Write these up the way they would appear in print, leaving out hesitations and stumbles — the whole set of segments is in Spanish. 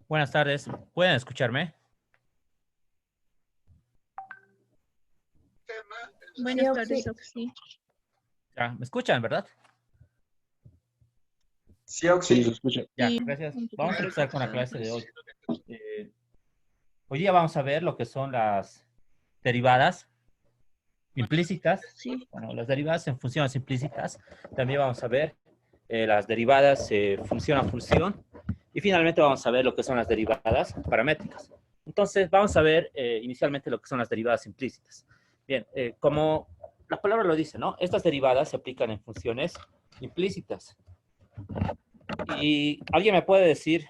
Buenas tardes, ¿pueden escucharme? Buenas Sí, tardes, sí. Oxy. Ya, ¿me escuchan, verdad? Sí, Oxy. Sí, se escucha. Ya, Sí, gracias. un poco Vamos a empezar con la entrecortado, clase de hoy. pues. Hoy día vamos a ver lo que son las derivadas implícitas. Sí, Bueno, las derivadas en funciones implícitas. También vamos a ver las derivadas función a función. Y finalmente vamos a ver lo que son las derivadas paramétricas. Entonces, vamos a ver inicialmente lo que son las derivadas implícitas. Bien, como la palabra lo dice, ¿no? Estas derivadas se aplican en funciones implícitas. Y alguien me puede decir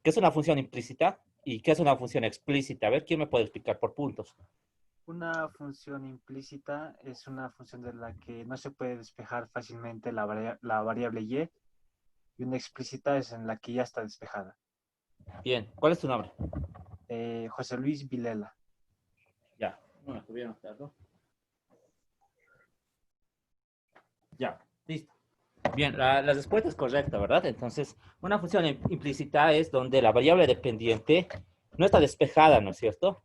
qué es una función implícita y qué es una función explícita. A ver, ¿quién me puede explicar por puntos? Una función implícita es una función de la que no se puede despejar fácilmente la variable y una explícita es en la que ya está despejada. Bien, ¿cuál es tu nombre? José Luis Vilela. Ya, bueno, voy a anotarlo. Ya, listo. Bien, la respuesta es correcta, ¿verdad? Entonces, una función implícita es donde la variable dependiente no está despejada, ¿no es cierto?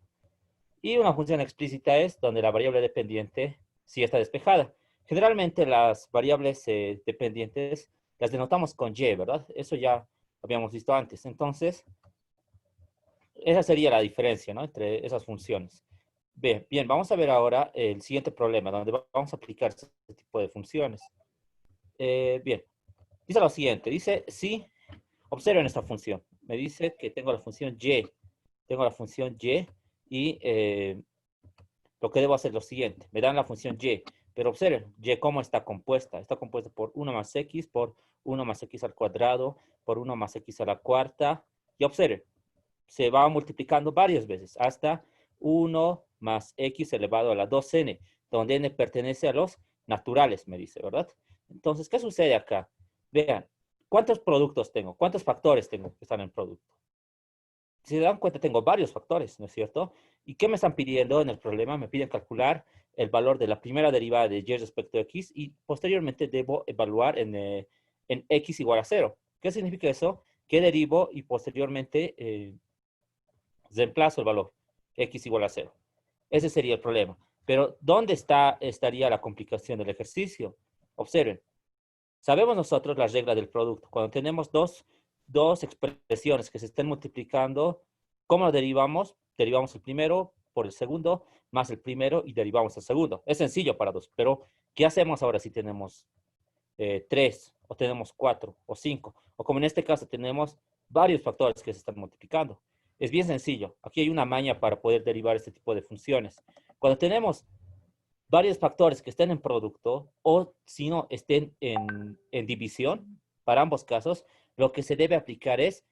Y una función explícita es donde la variable dependiente sí está despejada. Generalmente las variables dependientes las denotamos con y, ¿verdad? Eso ya habíamos visto antes. Entonces, esa sería la diferencia, ¿no? Entre esas funciones. Bien, vamos a ver ahora el siguiente problema, donde vamos a aplicar este tipo de funciones. Bien, dice lo siguiente, dice, si, observen esta función, me dice que tengo la función y lo que debo hacer es lo siguiente, me dan la función y, pero observen, y cómo está compuesta por 1 más x, por 1 más x al cuadrado, por 1 más x a la cuarta, y observen, se va multiplicando varias veces, hasta 1 más x elevado a la 2n, donde n pertenece a los naturales, me dice, ¿verdad? Entonces, ¿qué sucede acá? Vean, ¿cuántos productos tengo? ¿Cuántos factores tengo que están en producto? Si se dan cuenta, tengo varios factores, ¿no es cierto? ¿Y qué me están pidiendo en el problema? Me piden calcular el valor de la primera derivada de y respecto a x y posteriormente debo evaluar en x igual a 0. ¿Qué significa eso? Que derivo y posteriormente reemplazo el valor x igual a 0. Ese sería el problema. Pero, ¿dónde estaría la complicación del ejercicio? Observen. Sabemos nosotros la regla del producto. Cuando tenemos dos expresiones que se estén multiplicando, ¿cómo lo derivamos? Derivamos el primero por el segundo, más el primero y derivamos el segundo. Es sencillo para dos, pero ¿qué hacemos ahora si tenemos 3 o tenemos 4 o 5? O como en este caso tenemos varios factores que se están multiplicando. Es bien sencillo. Aquí hay una maña para poder derivar este tipo de funciones. Cuando tenemos varios factores que estén en producto o si no estén en división, para ambos casos, lo que se debe aplicar es,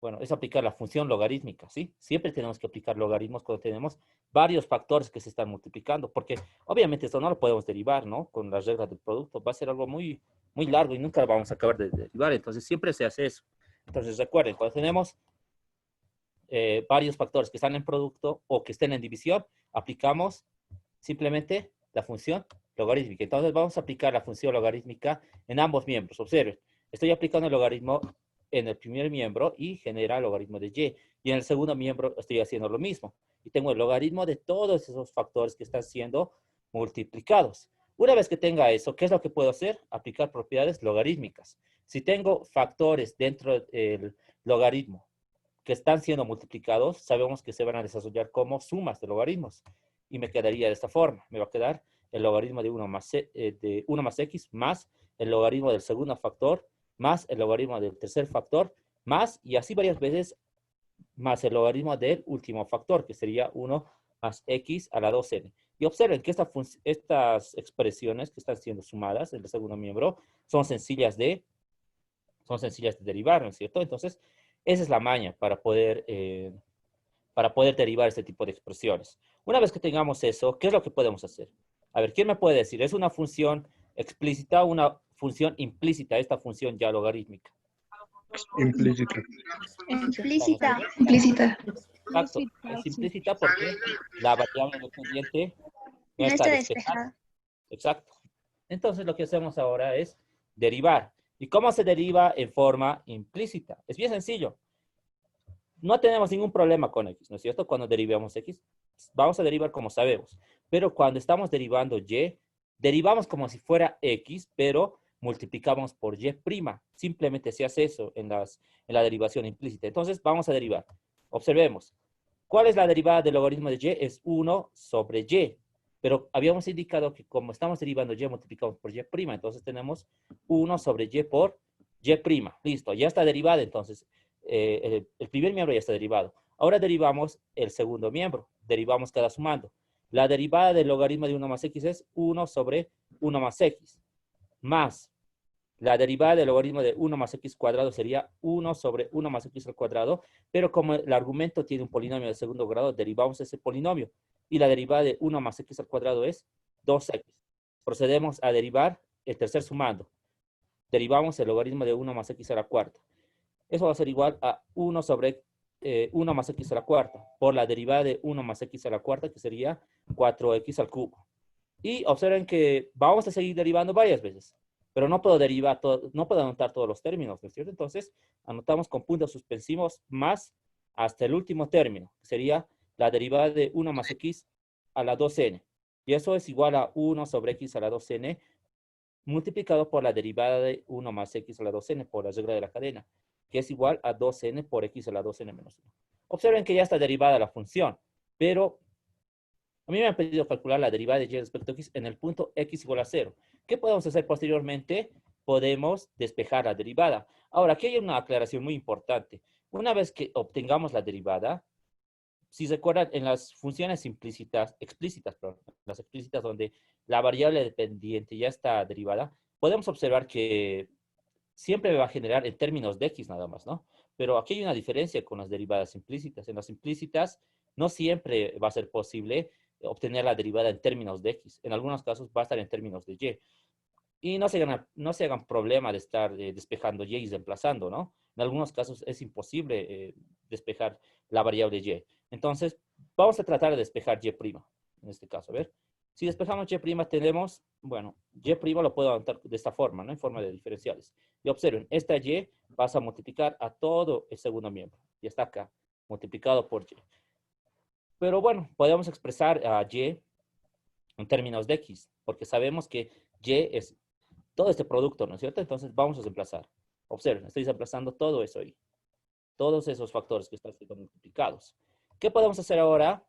bueno, es aplicar la función logarítmica, ¿sí? Siempre tenemos que aplicar logaritmos cuando tenemos varios factores que se están multiplicando, porque obviamente esto no lo podemos derivar, ¿no? Con las reglas del producto, va a ser algo muy, muy largo y nunca lo vamos a acabar de derivar, entonces siempre se hace eso. Entonces recuerden, cuando tenemos varios factores que están en producto o que estén en división, aplicamos simplemente la función logarítmica. Entonces vamos a aplicar la función logarítmica en ambos miembros. Observen, estoy aplicando el logaritmo en el primer miembro y genera el logaritmo de y. Y en el segundo miembro estoy haciendo lo mismo. Y tengo el logaritmo de todos esos factores que están siendo multiplicados. Una vez que tenga eso, ¿qué es lo que puedo hacer? Aplicar propiedades logarítmicas. Si tengo factores dentro del logaritmo que están siendo multiplicados, sabemos que se van a desarrollar como sumas de logaritmos. Y me quedaría de esta forma. Me va a quedar el logaritmo de 1 más x más el logaritmo del segundo factor más el logaritmo del tercer factor más, y así varias veces, más el logaritmo del último factor, que sería 1 más x a la 2n. Y observen que estas expresiones que están siendo sumadas en el segundo miembro son sencillas de derivar, ¿no es cierto? Entonces, esa es la maña para poder derivar este tipo de expresiones. Una vez que tengamos eso, ¿qué es lo que podemos hacer? A ver, ¿quién me puede decir? ¿Es una función explícita o una función implícita esta función ya logarítmica? Implícita. Implícita. Implícita. Exacto, es implícita porque la variable dependiente no No está está despejada. despejada. Exacto. Entonces lo que hacemos ahora es derivar. ¿Y cómo se deriva en forma implícita? Es bien sencillo. No tenemos ningún problema con x, ¿no es cierto? Cuando derivamos x, vamos a derivar como sabemos. Pero cuando estamos derivando y, derivamos como si fuera x, pero multiplicamos por y'. Simplemente se hace eso en la derivación implícita. Entonces vamos a derivar. Observemos. ¿Cuál es la derivada del logaritmo de y? Es 1 sobre y. Pero habíamos indicado que como estamos derivando y multiplicamos por y', entonces tenemos 1 sobre y por y'. Listo, ya está derivada entonces. El primer miembro ya está derivado. Ahora derivamos el segundo miembro. Derivamos cada sumando. La derivada del logaritmo de 1 más x es 1 sobre 1 más x. Más la derivada del logaritmo de 1 más x cuadrado sería 1 sobre 1 más x al cuadrado, pero como el argumento tiene un polinomio de segundo grado, derivamos ese polinomio. Y la derivada de 1 más x al cuadrado es 2x. Procedemos a derivar el tercer sumando. Derivamos el logaritmo de 1 más x a la cuarta. Eso va a ser igual a 1 sobre 1 más x a la cuarta, por la derivada de 1 más x a la cuarta, que sería 4x al cubo. Y observen que vamos a seguir derivando varias veces, pero no puedo derivar todo, no puedo anotar todos los términos, ¿no es cierto? Entonces, anotamos con puntos suspensivos más hasta el último término, que sería la derivada de 1 más x a la 2n. Y eso es igual a 1 sobre x a la 2n multiplicado por la derivada de 1 más x a la 2n por la regla de la cadena, que es igual a 2n por x a la 2n menos 1. Observen que ya está derivada la función, pero a mí me han pedido calcular la derivada de y respecto a x en el punto x igual a 0. ¿Qué podemos hacer posteriormente? Podemos despejar la derivada. Ahora, aquí hay una aclaración muy importante. Una vez que obtengamos la derivada, si recuerdan, en las funciones explícitas, perdón, las explícitas donde la variable dependiente ya está derivada, podemos observar que siempre me va a generar en términos de x nada más, ¿no? Pero aquí hay una diferencia con las derivadas implícitas. En las implícitas no siempre va a ser posible obtener la derivada en términos de x. En algunos casos va a estar en términos de y. Y no se hagan problema de estar despejando y reemplazando, ¿no? En algunos casos es imposible despejar la variable y. Entonces, vamos a tratar de despejar y', en este caso, a ver. Si despejamos y', tenemos, bueno, y' lo puedo anotar de esta forma, ¿no? En forma de diferenciales. Y observen, esta y pasa a multiplicar a todo el segundo miembro. Y está acá, multiplicado por y. Pero bueno, podemos expresar a y en términos de x, porque sabemos que y es todo este producto, ¿no es cierto? Entonces vamos a reemplazar. Observen, estoy reemplazando todo eso ahí. Todos esos factores que están siendo multiplicados. ¿Qué podemos hacer ahora?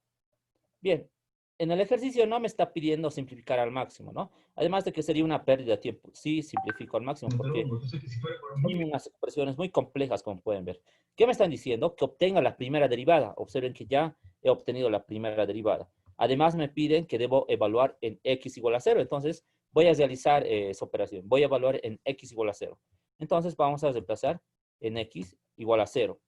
Bien, en el ejercicio no me está pidiendo simplificar al máximo, ¿no? Además de que sería una pérdida de tiempo. Sí, simplifico al máximo porque son unas expresiones muy complejas, como pueden ver. ¿Qué me están diciendo? Que obtenga la primera derivada. Observen que ya he obtenido la primera derivada. Además me piden que debo evaluar en x igual a 0. Entonces voy a realizar esa operación. Voy a evaluar en x igual a 0. Entonces vamos a reemplazar en x igual a 0.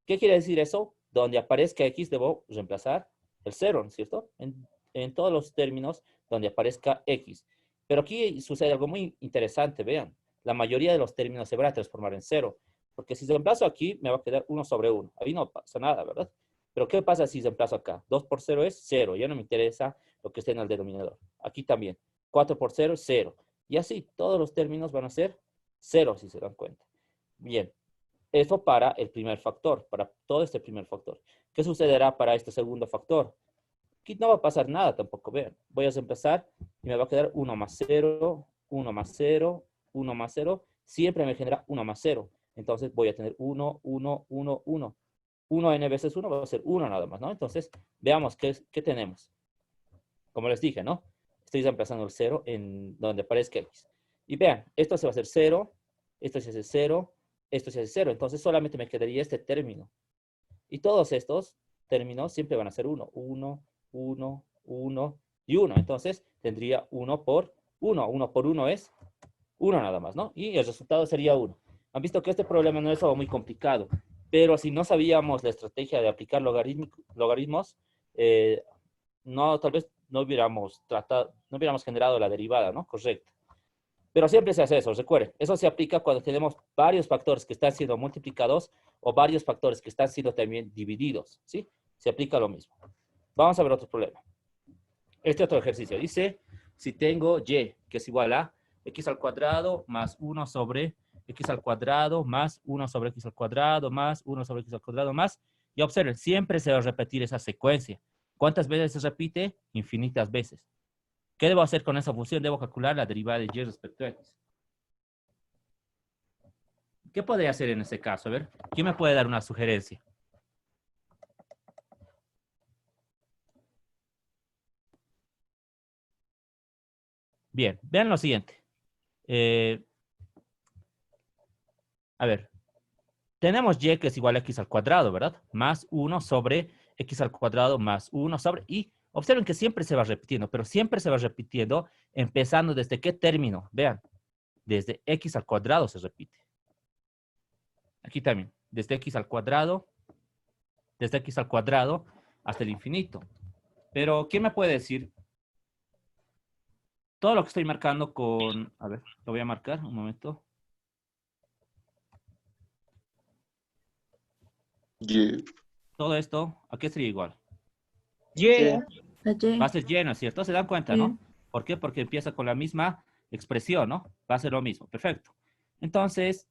¿Qué quiere decir eso? Donde aparezca x debo reemplazar el 0, ¿no es cierto? En todos los términos donde aparezca x. Pero aquí sucede algo muy interesante, vean. La mayoría de los términos se van a transformar en 0. Porque si reemplazo aquí, me va a quedar 1 sobre 1. Ahí no pasa nada, ¿verdad? Pero ¿qué pasa si reemplazo acá? 2 por 0 es 0. Ya no me interesa lo que esté en el denominador. Aquí también. 4 por 0 es 0. Y así, todos los términos van a ser 0, si se dan cuenta. Bien. Eso para el primer factor, para todo este primer factor. ¿Qué sucederá para este segundo factor? Aquí no va a pasar nada tampoco, vean. Voy a empezar y me va a quedar 1 más 0, 1 más 0, 1 más 0. Siempre me genera 1 más 0. Entonces voy a tener 1, 1, 1, 1. 1 n veces 1 va a ser 1 nada más, ¿no? Entonces, veamos qué tenemos. Como les dije, ¿no? Estoy reemplazando el 0 en donde aparezca x. Y vean, esto se va a hacer 0, esto se hace 0, esto se hace 0. Entonces solamente me quedaría este término. Y todos estos términos siempre van a ser 1. 1, 1, 1 y 1. Entonces tendría 1 por 1. 1 por 1 es 1 nada más, ¿no? Y el resultado sería 1. Han visto que este problema no es algo muy complicado. Pero si no sabíamos la estrategia de aplicar logaritmos, no, tal vez no hubiéramos generado la derivada, ¿no? Correcto. Pero siempre se hace eso, recuerden. Eso se aplica cuando tenemos varios factores que están siendo multiplicados o varios factores que están siendo también divididos, ¿sí? Se aplica lo mismo. Vamos a ver otro problema. Este otro ejercicio dice, si tengo y, que es igual a x al cuadrado más 1 sobre x al cuadrado más 1 sobre x al cuadrado más 1 sobre x al cuadrado más, y observen, siempre se va a repetir esa secuencia. ¿Cuántas veces se repite? Infinitas veces. ¿Qué debo hacer con esa función? Debo calcular la derivada de y respecto a x. ¿Qué podría hacer en ese caso? A ver, ¿quién me puede dar una sugerencia? Bien, vean lo siguiente. A ver, tenemos y que es igual a x al cuadrado, ¿verdad? Más 1 sobre x al cuadrado más 1 sobre... Y observen que siempre se va repitiendo, pero siempre se va repitiendo empezando desde qué término. Vean, desde x al cuadrado se repite. Aquí también, desde x al cuadrado hasta el infinito. Pero, ¿quién me puede decir? Todo lo que estoy marcando con... A ver, lo voy a marcar, un momento. Y. Todo esto, ¿a qué sería igual? Y. Va a ser y, ¿no es cierto? ¿Se dan cuenta, no? Sí. ¿Por qué? Porque empieza con la misma expresión, ¿no? Va a ser lo mismo. Perfecto. Entonces,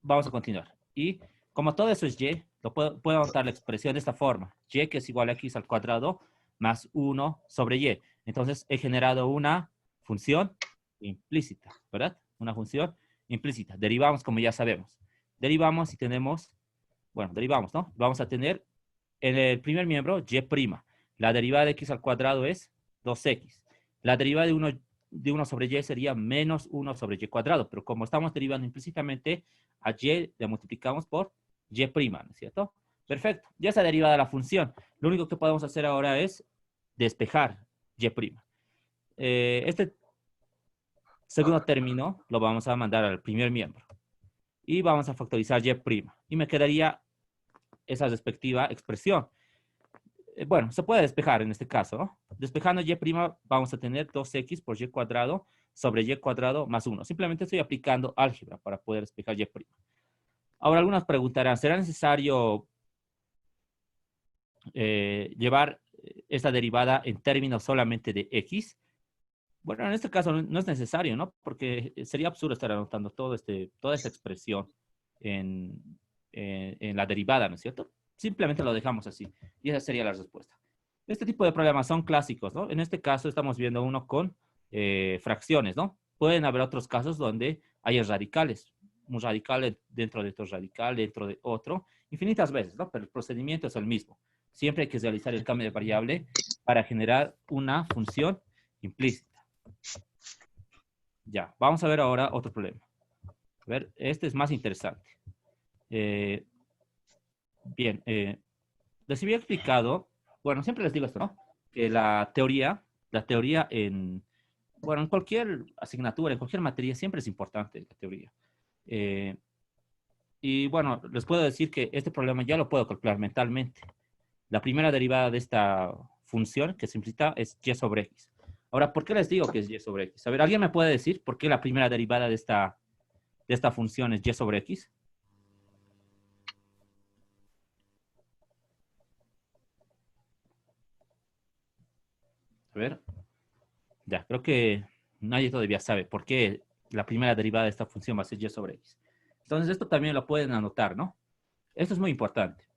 vamos a continuar. Y como todo eso es y, puedo anotar la expresión de esta forma. Y que es igual a x al cuadrado más 1 sobre y. Entonces, he generado una función implícita, ¿verdad? Una función implícita. Derivamos como ya sabemos. Derivamos y tenemos, bueno, derivamos, ¿no? Vamos a tener en el primer miembro y'. La derivada de x al cuadrado es 2x. La derivada de 1 sobre y sería menos 1 sobre y cuadrado, pero como estamos derivando implícitamente, a y le multiplicamos por y', ¿no es cierto? Perfecto, ya está derivada la función. Lo único que podemos hacer ahora es despejar y'. Este segundo término lo vamos a mandar al primer miembro. Y vamos a factorizar y'. Y me quedaría esa respectiva expresión. Bueno, se puede despejar en este caso, ¿no? Despejando y' vamos a tener 2x por y cuadrado sobre y cuadrado más 1. Simplemente estoy aplicando álgebra para poder despejar y'. Ahora, algunos preguntarán, ¿será necesario llevar esta derivada en términos solamente de x? Bueno, en este caso no es necesario, ¿no? Porque sería absurdo estar anotando toda esta expresión en la derivada, ¿no es cierto? Simplemente lo dejamos así. Y esa sería la respuesta. Este tipo de problemas son clásicos, ¿no? En este caso estamos viendo uno con fracciones, ¿no? Pueden haber otros casos donde hay radicales. Un radical dentro de otro radical, dentro de otro, infinitas veces, ¿no? Pero el procedimiento es el mismo. Siempre hay que realizar el cambio de variable para generar una función implícita. Ya, vamos a ver ahora otro problema. A ver, este es más interesante. Bien, les había explicado, bueno, siempre les digo esto, ¿no? Que la teoría en cualquier asignatura, en cualquier materia, siempre es importante la teoría. Y bueno, les puedo decir que este problema ya lo puedo calcular mentalmente. La primera derivada de esta función que simplifica es y sobre x. Ahora, ¿por qué les digo que es y sobre x? A ver, ¿alguien me puede decir por qué la primera derivada de esta función es y sobre x? A ver. Ya, creo que nadie todavía sabe por qué la primera derivada de esta función va a ser y sobre x. Entonces, esto también lo pueden anotar, ¿no? Esto es muy importante.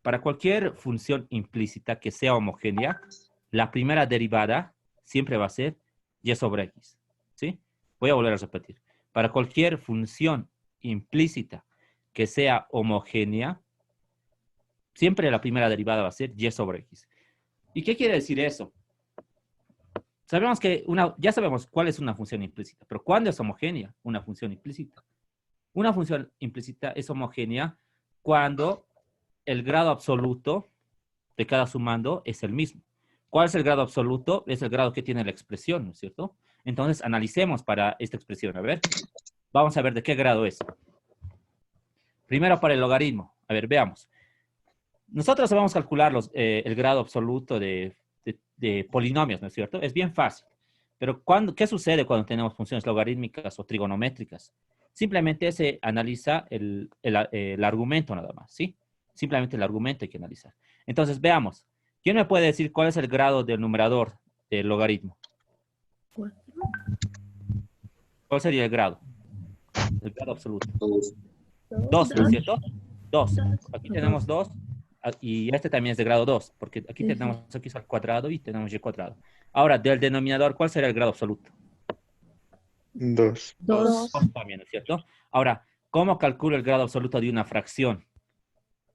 Para cualquier función implícita que sea homogénea, la primera derivada siempre va a ser y sobre x. ¿Sí? Voy a volver a repetir. Para cualquier función implícita que sea homogénea, siempre la primera derivada va a ser y sobre x. ¿Y qué quiere decir eso? Sabemos que ya sabemos cuál es una función implícita, pero ¿cuándo es homogénea una función implícita? Una función implícita es homogénea cuando el grado absoluto de cada sumando es el mismo. ¿Cuál es el grado absoluto? Es el grado que tiene la expresión, ¿no es cierto? Entonces, analicemos para esta expresión. A ver, vamos a ver de qué grado es. Primero para el logaritmo. A ver, veamos. Nosotros vamos a calcular el grado absoluto de polinomios, ¿no es cierto? Es bien fácil. Pero ¿qué sucede cuando tenemos funciones logarítmicas o trigonométricas? Simplemente se analiza el argumento nada más, ¿sí? Simplemente el argumento hay que analizar. Entonces, veamos. ¿Quién me puede decir cuál es el grado del numerador del logaritmo? ¿Cuál sería el grado? El grado absoluto. 2, ¿no es cierto? 2. Aquí tenemos 2 y este también es de grado 2, porque aquí tenemos x al cuadrado y tenemos y cuadrado. Ahora, del denominador, ¿cuál será el grado absoluto? 2. 2 también, ¿no es cierto? Ahora, ¿cómo calculo el grado absoluto de una fracción?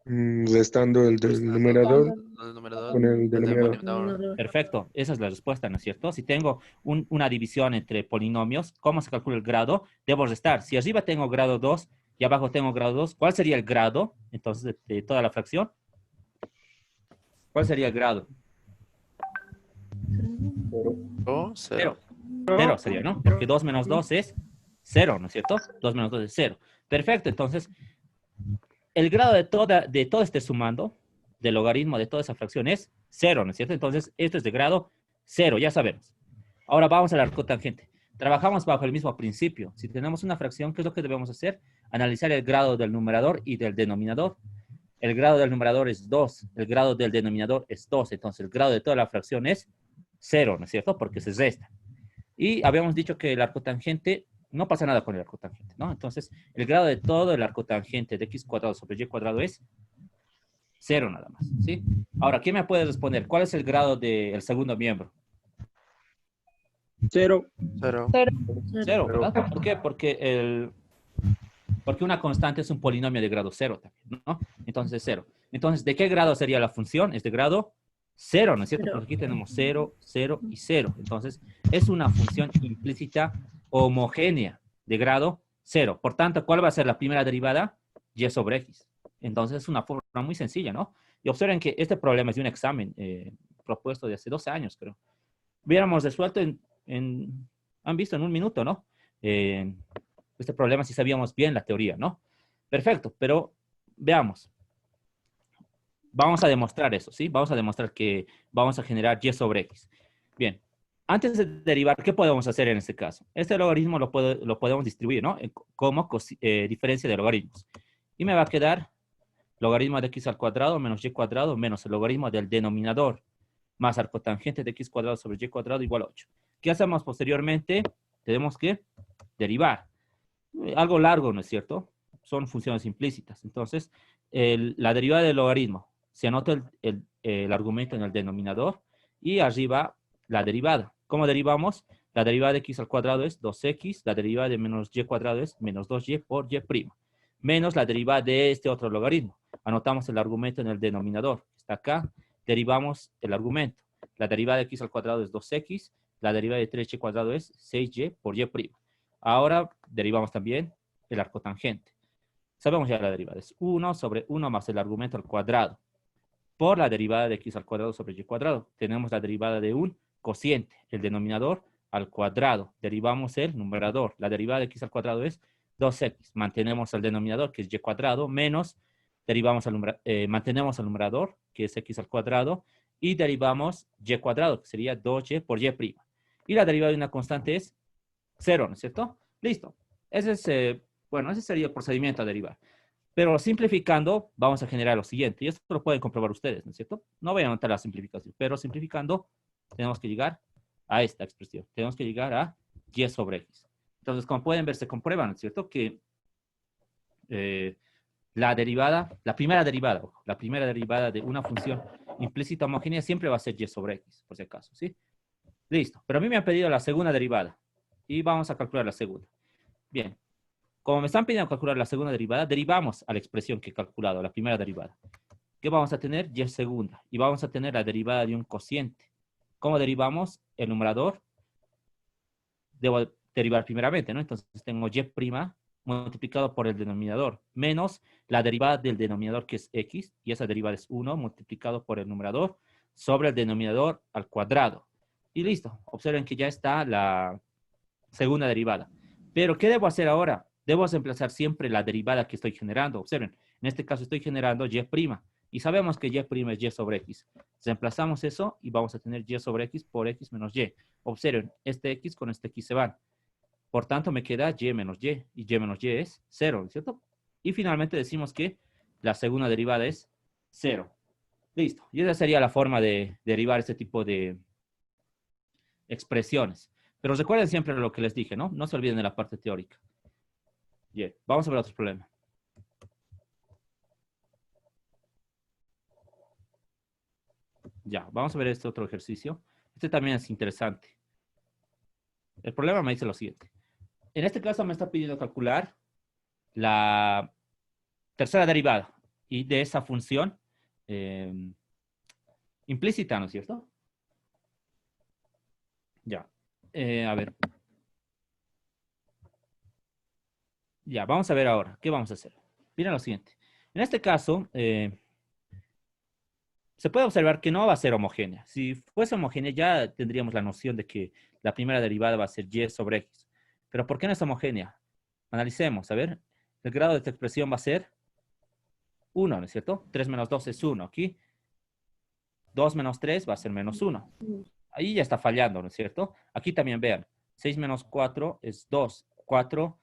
Restando el del numerador El numerador con el del denominador. Perfecto, esa es la respuesta, ¿no es cierto? Si tengo una división entre polinomios, ¿cómo se calcula el grado? Debo restar. Si arriba tengo grado 2 y abajo tengo grado 2, ¿cuál sería el grado, entonces, de toda la fracción? ¿Cuál sería el grado? o 0. 0. 0 sería, ¿no? Porque 2 menos 2 es 0, ¿no es cierto? 2 menos 2 es 0. Perfecto, entonces, el grado de todo este sumando, del logaritmo de toda esa fracción es 0, ¿no es cierto? Entonces, esto es de grado 0, ya sabemos. Ahora vamos al arco tangente. Trabajamos bajo el mismo principio. Si tenemos una fracción, ¿qué es lo que debemos hacer? Analizar el grado del numerador y del denominador. El grado del numerador es 2, el grado del denominador es 2, entonces el grado de toda la fracción es 0, ¿no es cierto? Porque se resta. Y habíamos dicho que el arco tangente, no pasa nada con el arco tangente, ¿no? Entonces, el grado de todo el arco tangente de x cuadrado sobre y cuadrado es 0 nada más, ¿sí? Ahora, ¿quién me puede responder? ¿Cuál es el grado del segundo miembro? 0. 0. 0, ¿verdad? ¿Por qué? Porque una constante es un polinomio de grado 0 también, ¿no? Entonces, 0. Entonces, ¿de qué grado sería la función? Es de grado 0, ¿no es cierto? Porque aquí tenemos 0, 0 y 0. Entonces, es una función implícita homogénea de grado 0. Por tanto, ¿cuál va a ser la primera derivada? Y sobre x. Entonces, es una forma muy sencilla, ¿no? Y observen que este problema es de un examen propuesto de hace 2 años, creo. Hubiéramos resuelto han visto en 1 minuto, ¿no? Este problema si sabíamos bien la teoría, ¿no? Perfecto, pero veamos. Vamos a demostrar eso, ¿sí? Vamos a demostrar que vamos a generar y sobre x. Bien, antes de derivar, ¿qué podemos hacer en este caso? Este logaritmo lo podemos distribuir, ¿no? Como diferencia de logaritmos. Y me va a quedar logaritmo de x al cuadrado menos y cuadrado menos el logaritmo del denominador más arcotangente de x cuadrado sobre y cuadrado igual a 8. ¿Qué hacemos posteriormente? Tenemos que derivar. Algo largo, ¿no es cierto? Son funciones implícitas. Entonces, la derivada del logaritmo. Se anota el argumento en el denominador y arriba la derivada. ¿Cómo derivamos? La derivada de x al cuadrado es 2x, la derivada de menos y cuadrado es menos 2y por y', menos la derivada de este otro logaritmo. Anotamos el argumento en el denominador. Está acá. Derivamos el argumento. La derivada de x al cuadrado es 2x, la derivada de 3y cuadrado es 6y por y'. Ahora derivamos también el arco tangente. Sabemos ya la derivada. Es 1 sobre 1 más el argumento al cuadrado por la derivada de x al cuadrado sobre y cuadrado. Tenemos la derivada de un cociente, el denominador al cuadrado. Derivamos el numerador. La derivada de x al cuadrado es 2x. Mantenemos el denominador, que es y cuadrado, menos, mantenemos el numerador, que es x al cuadrado, y derivamos y cuadrado, que sería 2y por y'. Y la derivada de una constante es 0, ¿no es cierto? Listo. Ese sería el procedimiento a derivar. Pero simplificando, vamos a generar lo siguiente. Y esto lo pueden comprobar ustedes, ¿no es cierto? No voy a anotar la simplificación, pero simplificando, tenemos que llegar a esta expresión. Tenemos que llegar a y sobre x. Entonces, como pueden ver, se comprueba, ¿no es cierto? Que la primera derivada de una función implícita homogénea siempre va a ser y sobre x, por si acaso, ¿sí? Listo. Pero a mí me han pedido la segunda derivada. Y vamos a calcular la segunda. Bien. Como me están pidiendo calcular la segunda derivada, derivamos a la expresión que he calculado, la primera derivada. ¿Qué vamos a tener? Y segunda. Y vamos a tener la derivada de un cociente. ¿Cómo derivamos el numerador? Debo derivar primeramente, ¿no? Entonces tengo y' multiplicado por el denominador, menos la derivada del denominador, que es x, y esa derivada es 1 multiplicado por el numerador sobre el denominador al cuadrado. Y listo. Observen que ya está la segunda derivada. Pero, ¿qué debo hacer ahora? Debo reemplazar siempre la derivada que estoy generando. Observen, en este caso estoy generando y'. Y sabemos que y' es y sobre x. Reemplazamos eso y vamos a tener y sobre x por x menos y. Observen, este x con este x se van. Por tanto, me queda y menos y. Y y menos y es 0, ¿cierto? Y finalmente decimos que la segunda derivada es 0. Listo. Y esa sería la forma de derivar este tipo de expresiones. Pero recuerden siempre lo que les dije, ¿no? No se olviden de la parte teórica. Bien, vamos a ver otro problema. Ya, vamos a ver este otro ejercicio. Este también es interesante. El problema me dice lo siguiente. En este caso me está pidiendo calcular la tercera derivada y de esa función implícita, ¿no es cierto? Ya. A ver. Ya, vamos a ver ahora. ¿Qué vamos a hacer? Miren lo siguiente. En este caso, se puede observar que no va a ser homogénea. Si fuese homogénea, ya tendríamos la noción de que la primera derivada va a ser y sobre x. Pero ¿por qué no es homogénea? Analicemos. A ver, el grado de esta expresión va a ser 1, ¿no es cierto? 3 menos 2 es 1. Aquí, 2 menos 3 va a ser menos 1. Ahí ya está fallando, ¿no es cierto? Aquí también vean, 6 menos 4 es 2. 4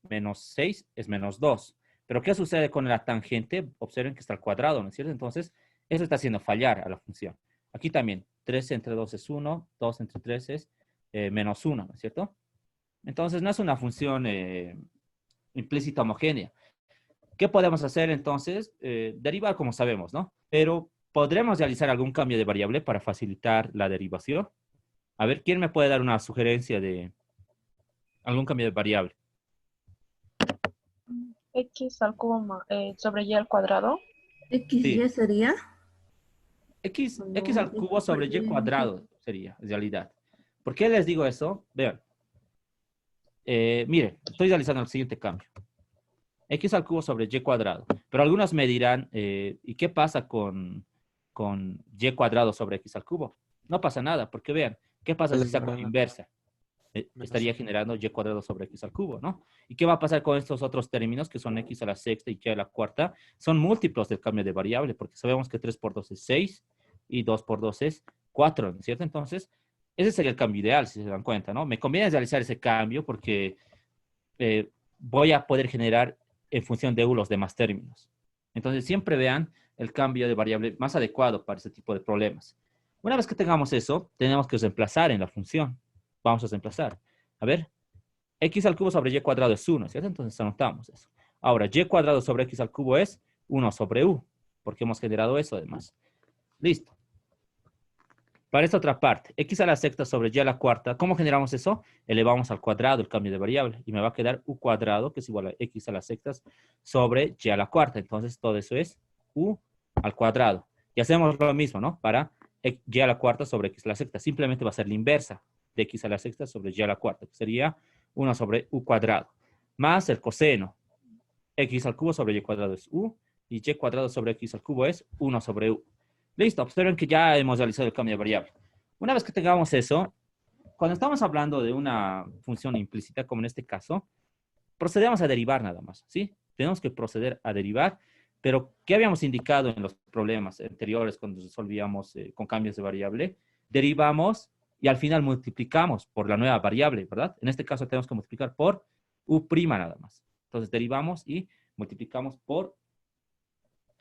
menos 6 es menos 2. Pero ¿qué sucede con la tangente? Observen que está al cuadrado, ¿no es cierto? Entonces, eso está haciendo fallar a la función. Aquí también, 3 entre 2 es 1, 2 entre 3 es menos 1, ¿no es cierto? Entonces, no es una función implícita homogénea. ¿Qué podemos hacer entonces? Derivar como sabemos, ¿no? Pero ¿podremos realizar algún cambio de variable para facilitar la derivación? A ver, ¿quién me puede dar una sugerencia de algún cambio de variable? X al cubo sobre y al cuadrado. Sí. XY sería. X No, al cubo sobre y cuadrado sería, en realidad. ¿Por qué les digo eso? Vean. Miren, estoy realizando el siguiente cambio. X al cubo sobre y cuadrado. Pero algunos me dirán, ¿y qué pasa con y cuadrado sobre x al cubo? No pasa nada, porque vean, ¿qué pasa si saco la inversa? Estaría generando y cuadrado sobre x al cubo, ¿no? ¿Y qué va a pasar con estos otros términos que son x a la sexta y y a la cuarta? Son múltiplos del cambio de variable, porque sabemos que 3 por 2 es 6 y 2 por 2 es 4, ¿no es cierto? Entonces, ese sería el cambio ideal, si se dan cuenta, ¿no? Me conviene realizar ese cambio porque voy a poder generar en función de U los demás términos. Entonces, siempre vean el cambio de variable más adecuado para este tipo de problemas. Una vez que tengamos eso, tenemos que reemplazar en la función. Vamos a reemplazar. A ver, x al cubo sobre y cuadrado es 1, ¿cierto? Entonces anotamos eso. Ahora, y cuadrado sobre x al cubo es 1 sobre u, porque hemos generado eso además. Listo. Para esta otra parte, x a la sexta sobre y a la cuarta, ¿cómo generamos eso? Elevamos al cuadrado el cambio de variable y me va a quedar u cuadrado, que es igual a x a la sexta sobre y a la cuarta. Entonces, todo eso es u al cuadrado. Y hacemos lo mismo, ¿no? Para y a la cuarta sobre x a la sexta. Simplemente va a ser la inversa de x a la sexta sobre y a la cuarta, que sería 1 sobre u cuadrado. Más el coseno. X al cubo sobre y cuadrado es u, y y cuadrado sobre x al cubo es 1 sobre u. Listo, observen que ya hemos realizado el cambio de variable. Una vez que tengamos eso, cuando estamos hablando de una función implícita, como en este caso, procedemos a derivar nada más, ¿sí? Tenemos que proceder a derivar, pero ¿qué habíamos indicado en los problemas anteriores cuando resolvíamos con cambios de variable? Derivamos y al final multiplicamos por la nueva variable, ¿verdad? En este caso tenemos que multiplicar por u' nada más. Entonces derivamos y multiplicamos por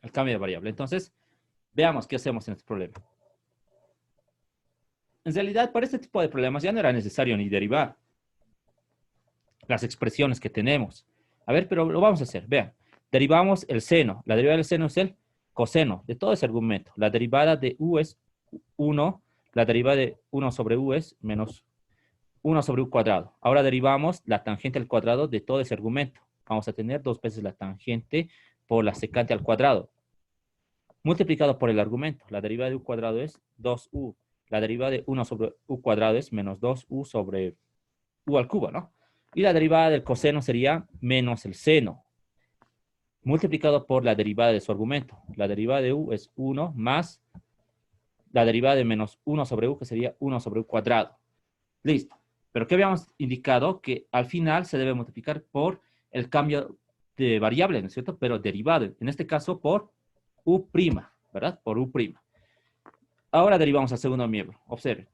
el cambio de variable. Entonces, veamos qué hacemos en este problema. En realidad, para este tipo de problemas ya no era necesario ni derivar las expresiones que tenemos. A ver, pero lo vamos a hacer. Vean, derivamos el seno. La derivada del seno es el coseno de todo ese argumento. La derivada de u es 1. La derivada de 1 sobre u es menos 1 sobre u cuadrado. Ahora derivamos la tangente al cuadrado de todo ese argumento. Vamos a tener 2 veces la tangente por la secante al cuadrado, multiplicado por el argumento. La derivada de u cuadrado es 2u. La derivada de 1 sobre u cuadrado es menos 2u sobre u al cubo, ¿no? Y la derivada del coseno sería menos el seno, multiplicado por la derivada de su argumento. La derivada de u es 1 más la derivada de menos 1 sobre u, que sería 1 sobre u cuadrado. Listo. Pero ¿qué habíamos indicado? Que al final se debe multiplicar por el cambio de variable, ¿no es cierto? Pero derivado. En este caso, por U', ¿verdad? Por U'. Ahora derivamos al segundo miembro. Observen.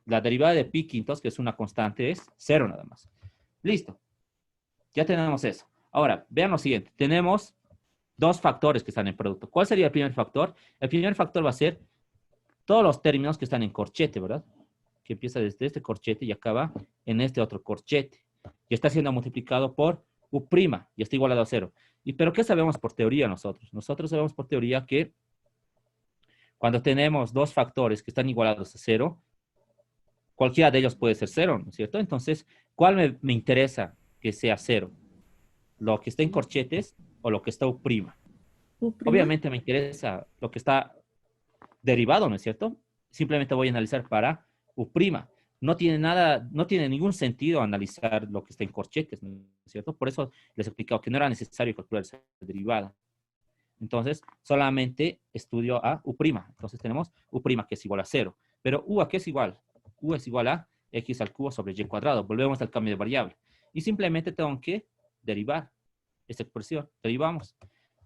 La derivada de pi quintos, que es una constante, es 0 nada más. Listo. Ya tenemos eso. Ahora, vean lo siguiente. Tenemos dos factores que están en producto. ¿Cuál sería el primer factor? El primer factor va a ser todos los términos que están en corchete, ¿verdad? Que empieza desde este corchete y acaba en este otro corchete. Y está siendo multiplicado por U' y está igualado a 0. ¿Pero qué sabemos por teoría nosotros? Nosotros sabemos por teoría que cuando tenemos dos factores que están igualados a 0, cualquiera de ellos puede ser 0, ¿no es cierto? Entonces, ¿cuál me interesa que sea 0? ¿Lo que está en corchetes o lo que está U'? Obviamente me interesa lo que está derivado, ¿no es cierto? Simplemente voy a analizar para U'. No tiene ningún sentido analizar lo que está en corchetes, ¿no es cierto? Por eso les he explicado que no era necesario calcular esa derivada. Entonces, solamente estudio a U'. Entonces tenemos U' que es igual a 0. Pero U, ¿a qué es igual? U es igual a x al cubo sobre y cuadrado. Volvemos al cambio de variable. Y simplemente tengo que derivar esta expresión. Derivamos.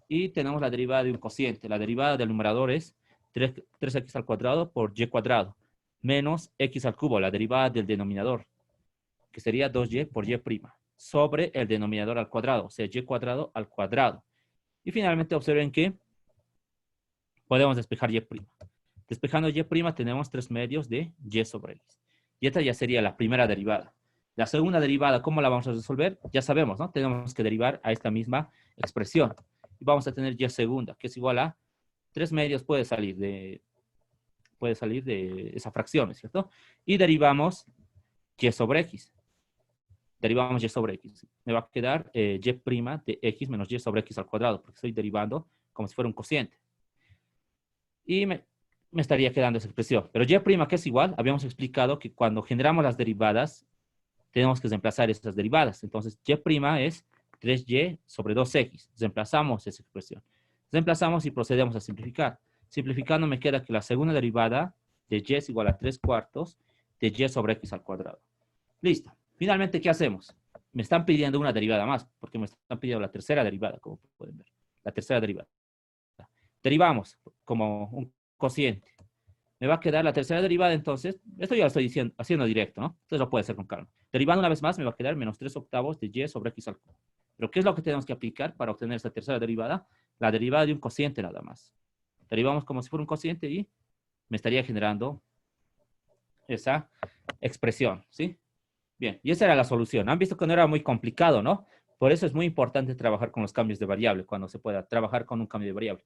Y tenemos la derivada de un cociente. La derivada del numerador es 3x al cuadrado por y cuadrado. Menos x al cubo, la derivada del denominador, que sería 2y por y', sobre el denominador al cuadrado, o sea, y cuadrado al cuadrado. Y finalmente observen que podemos despejar y'. Despejando y' tenemos 3 medios de y sobre x. Y esta ya sería la primera derivada. La segunda derivada, ¿cómo la vamos a resolver? Ya sabemos, ¿no? Tenemos que derivar a esta misma expresión. Y vamos a tener y segunda, que es igual a 3 medios puede salir de esa fracción, ¿cierto? Y derivamos y sobre x. Derivamos y sobre x. Me va a quedar y' de x menos y sobre x al cuadrado, porque estoy derivando como si fuera un cociente. Y me estaría quedando esa expresión. Pero y', que es igual, habíamos explicado que cuando generamos las derivadas, tenemos que reemplazar esas derivadas. Entonces, y' es 3y sobre 2x. Reemplazamos esa expresión. Reemplazamos y procedemos a simplificar. Simplificando me queda que la segunda derivada de y es igual a 3/4 de y sobre x al cuadrado. Listo. Finalmente, ¿qué hacemos? Me están pidiendo una derivada más, porque me están pidiendo la tercera derivada, como pueden ver. La tercera derivada. Derivamos como un cociente. Me va a quedar la tercera derivada, entonces, esto ya lo estoy haciendo directo, ¿no? Entonces lo puede hacer con calma. Derivando una vez más, me va a quedar menos 3/8 de y sobre x al cubo. Pero ¿qué es lo que tenemos que aplicar para obtener esta tercera derivada? La derivada de un cociente nada más. Derivamos como si fuera un cociente y me estaría generando esa expresión, ¿sí? Bien, y esa era la solución. Han visto que no era muy complicado, ¿no? Por eso es muy importante trabajar con los cambios de variable, cuando se pueda trabajar con un cambio de variable.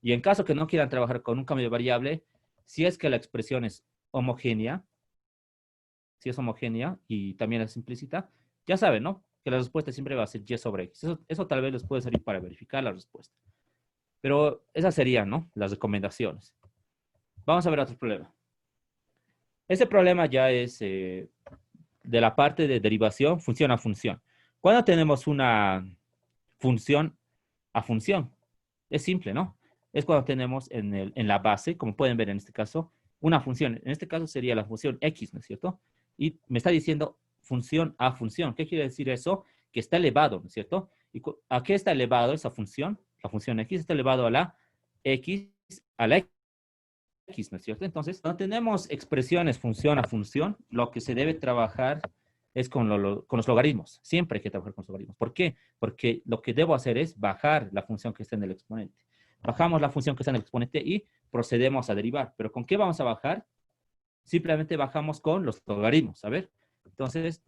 Y en caso que no quieran trabajar con un cambio de variable, si es que la expresión es homogénea, si es homogénea y también es implícita, ya saben, ¿no? Que la respuesta siempre va a ser y sobre x. Eso tal vez les puede servir para verificar la respuesta. Pero esas serían, ¿no? Las recomendaciones. Vamos a ver otro problema. Este problema ya es de la parte de derivación, función a función. Cuando tenemos una función a función, es simple, ¿no? Es cuando tenemos en la base, como pueden ver en este caso, una función. En este caso sería la función x, ¿no es cierto? Y me está diciendo función a función. ¿Qué quiere decir eso? Que está elevado, ¿no es cierto? ¿Y a qué está elevado esa función? La función x está elevado a la x, ¿no es cierto? Entonces, cuando tenemos expresiones función a función, lo que se debe trabajar es con los logaritmos. Siempre hay que trabajar con los logaritmos. ¿Por qué? Porque lo que debo hacer es bajar la función que está en el exponente. Bajamos la función que está en el exponente y procedemos a derivar. ¿Pero con qué vamos a bajar? Simplemente bajamos con los logaritmos. A ver. Entonces,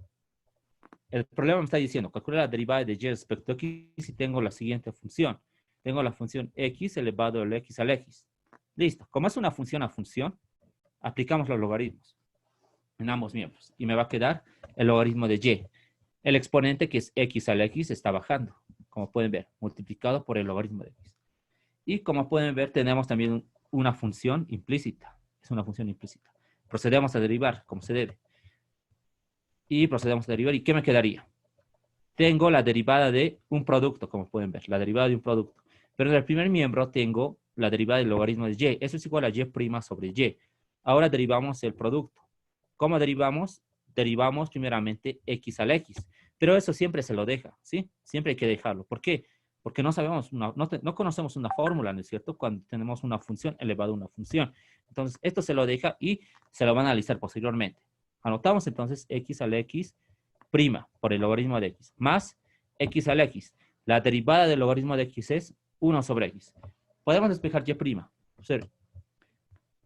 el problema me está diciendo, calcula la derivada de y respecto a x si tengo la siguiente función. Tengo la función x elevado al x al x. Listo. Como es una función a función, aplicamos los logaritmos en ambos miembros. Y me va a quedar el logaritmo de y. El exponente, que es x al x, está bajando. Como pueden ver, multiplicado por el logaritmo de x. Y como pueden ver, tenemos también una función implícita. Es una función implícita. Procedemos a derivar, como se debe. Y procedemos a derivar. ¿Y qué me quedaría? Tengo la derivada de un producto, como pueden ver. La derivada de un producto. Pero en el primer miembro tengo la derivada del logaritmo de y. Eso es igual a y' sobre y. Ahora derivamos el producto. ¿Cómo derivamos? Derivamos primeramente x al x. Pero eso siempre se lo deja, ¿sí? Siempre hay que dejarlo. ¿Por qué? porque no sabemos, no conocemos una fórmula, ¿no es cierto? Cuando tenemos una función elevada a una función. Entonces, esto se lo deja y se lo va a analizar posteriormente. Anotamos entonces x a la x prima por el logaritmo de x más x a la x. La derivada del logaritmo de x es 1 sobre x. Podemos despejar y prima. Observen.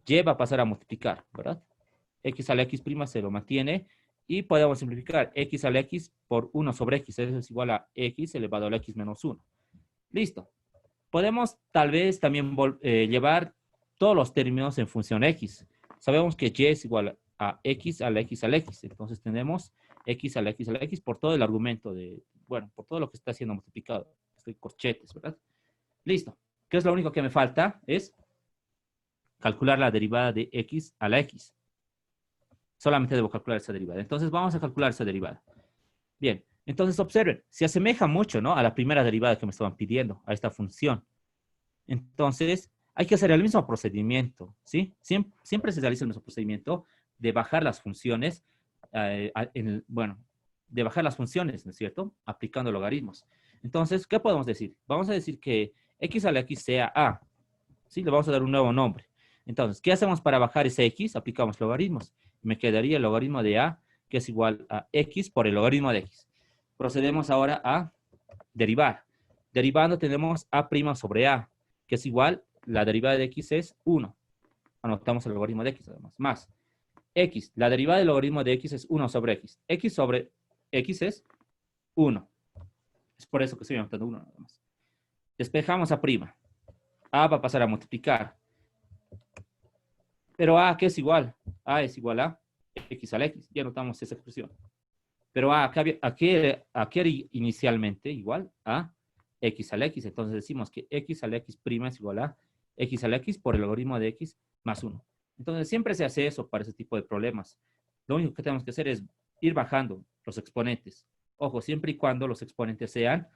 Y va a pasar a multiplicar, ¿verdad? X a la x prima se lo mantiene y podemos simplificar x a la x por 1 sobre x. Eso es igual a x elevado a la x menos 1. Listo. Podemos tal vez también llevar todos los términos en función x. Sabemos que y es igual a x a la x a la x. Entonces tenemos x a la x a la x por todo el argumento de, bueno, por todo lo que está siendo multiplicado. Estoy corchetes, ¿verdad? Listo. ¿Qué es lo único que me falta? Es calcular la derivada de x a la x. Solamente debo calcular esa derivada. Entonces vamos a calcular esa derivada. Bien. Entonces observen, se asemeja mucho, ¿no?, a la primera derivada que me estaban pidiendo, a esta función. Entonces, hay que hacer el mismo procedimiento, ¿sí? Siempre se realiza el mismo procedimiento de bajar las funciones, bueno, de bajar las funciones, ¿no es cierto?, aplicando logaritmos. Entonces, ¿qué podemos decir? Vamos a decir que x a la x sea a, ¿sí? Le vamos a dar un nuevo nombre. Entonces, ¿qué hacemos para bajar ese x? Aplicamos logaritmos. Me quedaría el logaritmo de a, que es igual a x por el logaritmo de x. Procedemos ahora a derivar. Derivando tenemos a' sobre a, que es igual, la derivada de x es 1. Anotamos el logaritmo de x además. Más x, la derivada del logaritmo de x es 1 sobre x. X sobre x es 1. Es por eso que estoy anotando 1 nada más. Despejamos a'. A va a pasar a multiplicar. Pero a, ¿qué es igual? A es igual a x a la x. Ya anotamos esa expresión. Pero a qué era inicialmente igual a x a la x. Entonces decimos que x a la x prima es igual a x a la x por el logaritmo de x más 1. Entonces siempre se hace eso para ese tipo de problemas. Lo único que tenemos que hacer es ir bajando los exponentes. Ojo, siempre y cuando los exponentes sean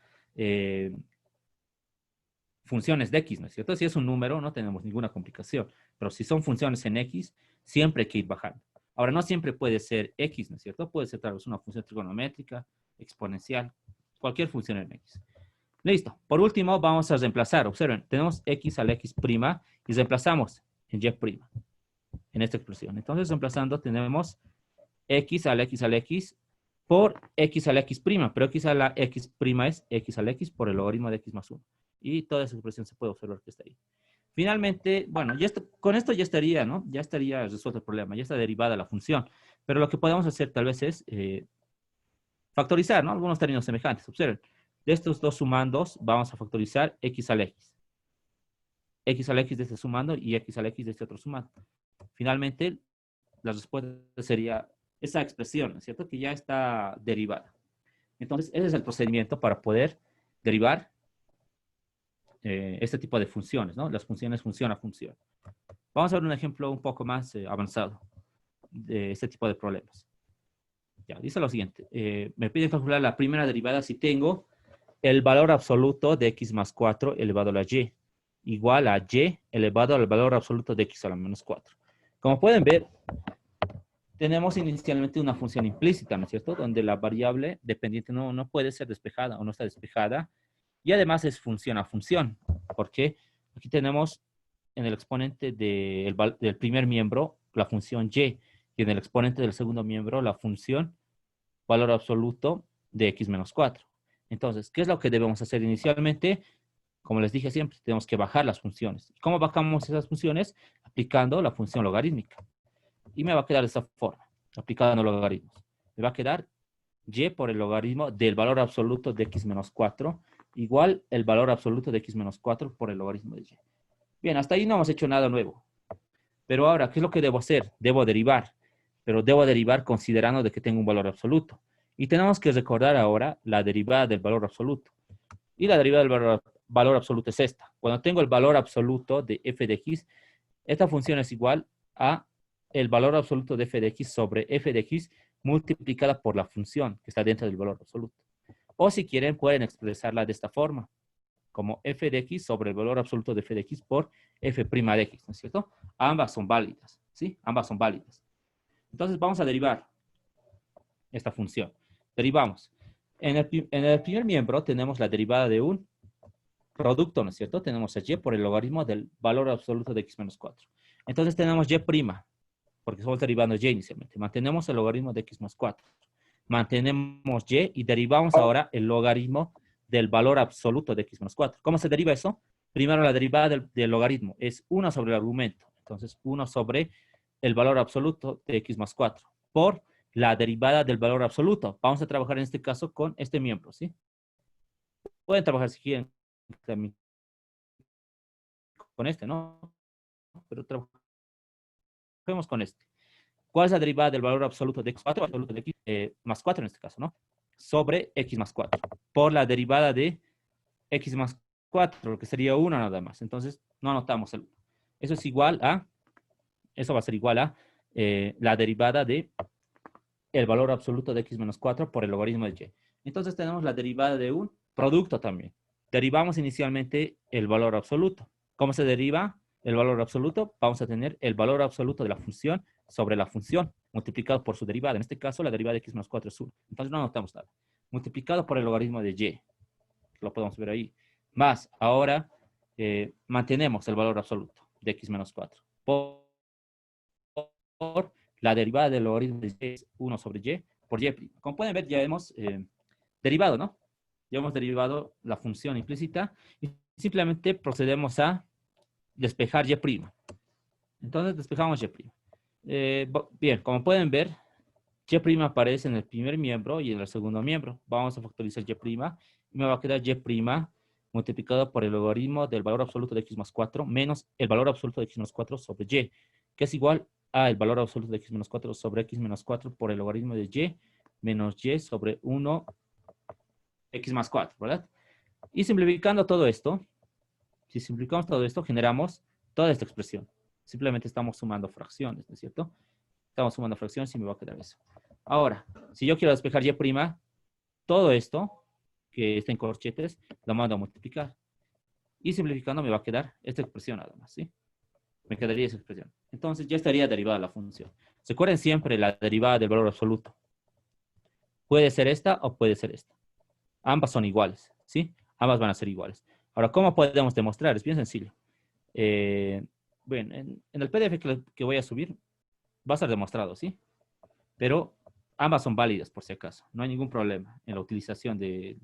funciones de x, ¿no es cierto? Si es un número, no tenemos ninguna complicación. Pero si son funciones en x, siempre hay que ir bajando. Ahora, no siempre puede ser x, ¿no es cierto? Puede ser tal vez una función trigonométrica, exponencial, cualquier función en x. Listo. Por último, vamos a reemplazar. Observen, tenemos x a la x prima y reemplazamos en y prima, en esta expresión. Entonces, reemplazando, tenemos x a la x a la x por x a la x prima, pero x a la x prima es x a la x por el logaritmo de x más 1. Y toda esa expresión se puede observar que está ahí. Finalmente, bueno, con esto ya estaría, ¿no? Ya estaría resuelto el problema, ya está derivada la función. Pero lo que podemos hacer tal vez es factorizar, ¿no? Algunos términos semejantes. Observen, de estos dos sumandos vamos a factorizar x a la x. X a la x de este sumando y x a la x de este otro sumando. Finalmente, la respuesta sería esa expresión, ¿no es cierto? Que ya está derivada. Entonces, ese es el procedimiento para poder derivar este tipo de funciones, ¿no? Las funciones función a función. Vamos a ver un ejemplo un poco más avanzado de este tipo de problemas. Ya, dice lo siguiente. Me pide calcular la primera derivada si tengo el valor absoluto de x más 4 elevado a la y, igual a y elevado al valor absoluto de x a la menos 4. Como pueden ver, tenemos inicialmente una función implícita, ¿no es cierto? Donde la variable dependiente no puede ser despejada o no está despejada. Y además es función a función, porque aquí tenemos en el exponente del primer miembro la función y en el exponente del segundo miembro la función valor absoluto de x menos 4. Entonces, ¿qué es lo que debemos hacer inicialmente? Como les dije siempre, tenemos que bajar las funciones. ¿Cómo bajamos esas funciones? Aplicando la función logarítmica. Y me va a quedar de esta forma, aplicando logaritmos. Me va a quedar y por el logaritmo del valor absoluto de x menos 4 igual el valor absoluto de x menos 4 por el logaritmo de y. Bien, hasta ahí no hemos hecho nada nuevo. Pero ahora, ¿qué es lo que debo hacer? Debo derivar. Pero debo derivar considerando de que tengo un valor absoluto. Y tenemos que recordar ahora la derivada del valor absoluto. Y la derivada del valor absoluto es esta. Cuando tengo el valor absoluto de f de x, esta función es igual a el valor absoluto de f de x sobre f de x multiplicada por la función que está dentro del valor absoluto. O si quieren, pueden expresarla de esta forma, como f de x sobre el valor absoluto de f de x por f' de x, ¿no es cierto? Ambas son válidas, ¿sí? Ambas son válidas. Entonces vamos a derivar esta función. Derivamos. En el primer miembro tenemos la derivada de 1 producto, ¿no es cierto? Tenemos a y por el logaritmo del valor absoluto de x menos 4. Entonces tenemos y', porque estamos derivando y inicialmente. Mantenemos el logaritmo de x más 4. Mantenemos y derivamos ahora el logaritmo del valor absoluto de x menos 4. ¿Cómo se deriva eso? Primero la derivada del logaritmo es 1 sobre el argumento. Entonces 1 sobre el valor absoluto de x más 4 por la derivada del valor absoluto. Vamos a trabajar en este caso con este miembro, ¿sí? Pueden trabajar si quieren también con este, ¿no? Pero trabajemos con este. ¿Cuál es la derivada del valor absoluto de x4? Absoluto de x más 4 en este caso, ¿no? Sobre x más 4. Por la derivada de x más 4, que sería 1 nada más. Entonces, no anotamos el 1. Eso es igual a, eso va a ser igual a la derivada de el valor absoluto de x menos 4 por el logaritmo de y. Entonces, tenemos la derivada de un producto también. Derivamos inicialmente el valor absoluto. ¿Cómo se deriva el valor absoluto? Vamos a tener el valor absoluto de la función sobre la función multiplicado por su derivada. En este caso, la derivada de x menos 4 es 1. Entonces, no anotamos nada. Multiplicado por el logaritmo de y. Lo podemos ver ahí. Más, ahora mantenemos el valor absoluto de x menos 4 por la derivada del logaritmo de y es 1 sobre y por y'. Como pueden ver, ya hemos derivado, ¿no? Ya hemos derivado la función implícita y simplemente procedemos a despejar y'. Entonces, despejamos y'. Bien, como pueden ver, y' aparece en el primer miembro y en el segundo miembro. Vamos a factorizar y' y me va a quedar y' multiplicado por el logaritmo del valor absoluto de x más 4 menos el valor absoluto de x menos 4 sobre y, que es igual a el valor absoluto de x menos 4 sobre x menos 4 por el logaritmo de y menos y sobre 1 x más 4, ¿verdad? Y simplificando todo esto, si simplificamos todo esto, generamos toda esta expresión. Simplemente estamos sumando fracciones, ¿no es cierto? Estamos sumando fracciones y me va a quedar eso. Ahora, si yo quiero despejar y', todo esto que está en corchetes, lo mando a multiplicar. Y simplificando me va a quedar esta expresión nada más, ¿sí? Me quedaría esa expresión. Entonces ya estaría derivada la función. Recuerden siempre la derivada del valor absoluto. Puede ser esta o puede ser esta. Ambas son iguales, ¿sí? Ambas van a ser iguales. Ahora, ¿cómo podemos demostrar? Es bien sencillo. Bueno, en el PDF que voy a subir va a ser demostrado, ¿sí? Pero ambas son válidas por si acaso. No hay ningún problema en la utilización de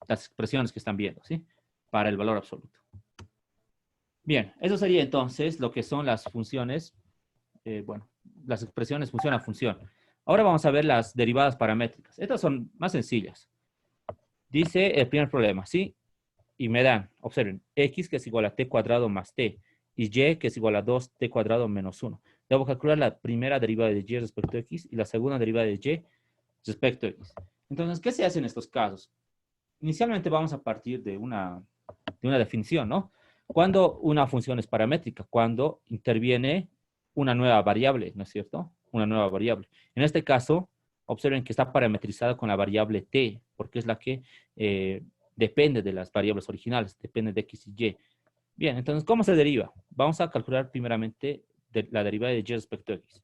las expresiones que están viendo, ¿sí? Para el valor absoluto. Bien, eso sería entonces lo que son las funciones, bueno, las expresiones función a función. Ahora vamos a ver las derivadas paramétricas. Estas son más sencillas. Dice el primer problema, ¿sí? Y me dan, observen, x que es igual a t cuadrado más t, y y que es igual a 2t cuadrado menos 1. Debo calcular la primera derivada de y respecto a x y la segunda derivada de y respecto a x. Entonces, ¿qué se hace en estos casos? Inicialmente vamos a partir de una definición, ¿no? Cuando una función es paramétrica, cuando interviene una nueva variable, ¿no es cierto? Una nueva variable. En este caso, observen que está parametrizada con la variable t, porque es la que depende de las variables originales, depende de x y y. Bien, entonces, ¿cómo se deriva? Vamos a calcular primeramente la derivada de y respecto a x.